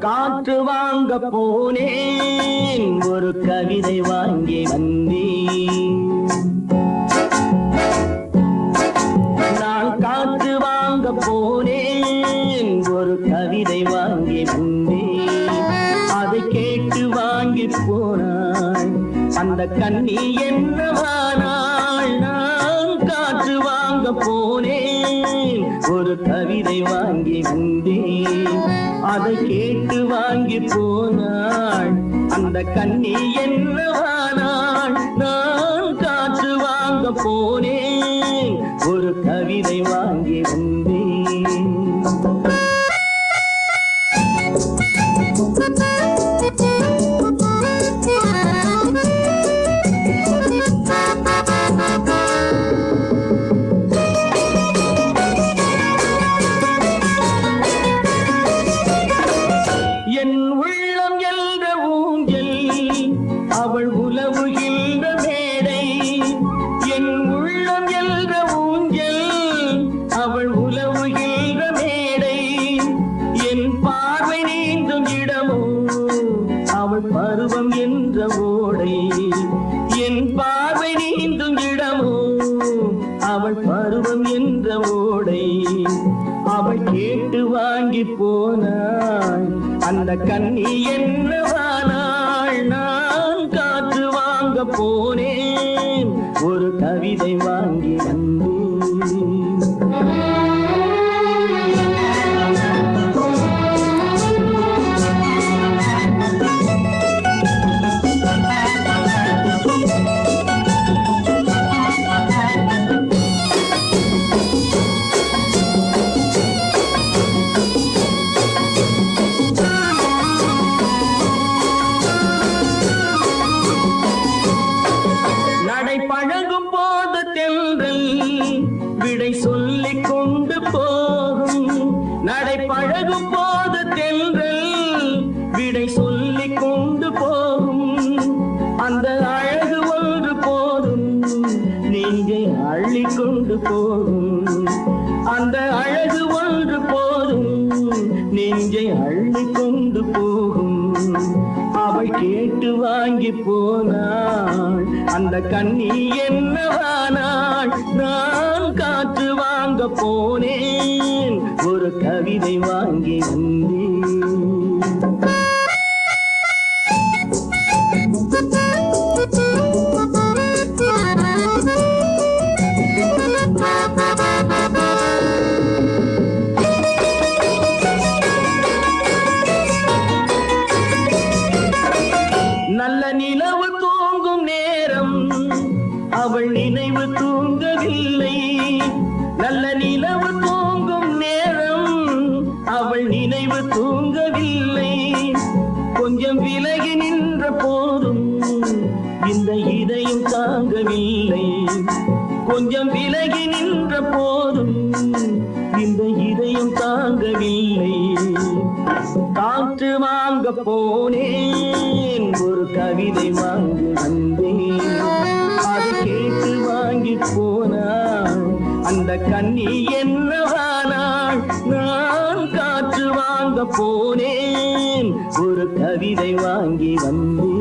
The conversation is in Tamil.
காற்று வாங்க போனேன், ஒரு கவிதை வாங்கி வந்தேன். நான் காற்று வாங்க போனேன், ஒரு கவிதை வாங்கி வந்தேன். அதை கேட்டு வாங்கி போனாள் அந்த கண்ணி என்னவானாள். நான் காற்று வாங்க போனேன், ஒரு கவிதை வாங்கி வந்தேன். அதை கேட்டு வாங்கி போனாள் அந்த கண்ணி என்னவானாள். நான் காற்று வாங்க போனேன், ஒரு கவிதை வாங்கி வந்தேன். என் உள்ளம் என்ற ஊஞ்சல், அவள் உலவுகின்ற மேடை. என் உள்ளம் என்ற ஊஞ்சல், அவள் உலவுகின்ற மேடை. என் பார்வை நீந்தும் இடமோ அவள் பருவம் என்ற ஓடை. என் பார்வை நீந்தும் இடமோ அவள் பருவம் என்ற ஓடை. அவள் கேட்டு வாங்கி போனாள் அந்த கண்ணி என்னவானாள். நான் காற்று வாங்க போனேன், ஒரு கவிதை வாங்கி வந்தேன். பழகும் போது தென்றல் விடை சொல்லிக் கொண்டு போகும். நடை பழகும் போது தென்றல் விடை சொல்லிக் கொண்டு போகும். அந்த அழகு ஒன்று போதும் நெஞ்சை அள்ளிக் கொண்டு போகும். அந்த அழகு ஒன்று போதும் நெஞ்சை அள்ளிக் கொண்டு போகும். அவள் கேட்டு வாங்கி போனாள் அந்த கண்ணி என்னவானாள். நான் காற்று வாங்க போனேன், ஒரு கவிதை வாங்கி வந்தேன். நல்ல நிலவு தூங்கும் நேரம் அவள் நினைவு தூங்கவில்லை. நல்ல நிலவு தூங்கும் நேரம் அவள் நினைவு தூங்கவில்லை. கொஞ்சம் விலகி நின்ற போதும் இந்த இதயம் தாங்கவில்லை. கொஞ்சம் விலகி நின்ற போதும் இந்த இதயம் தாங்கவில்லை. காற்று வாங்க போனேன், ஒரு கவிதை வாங்கி வந்தேன். அதை கேட்டு வாங்கி போனாள் அந்த கண்ணி என்னவானாள். நான் காற்று வாங்க போனேன், ஒரு கவிதை வாங்கி வந்தேன்.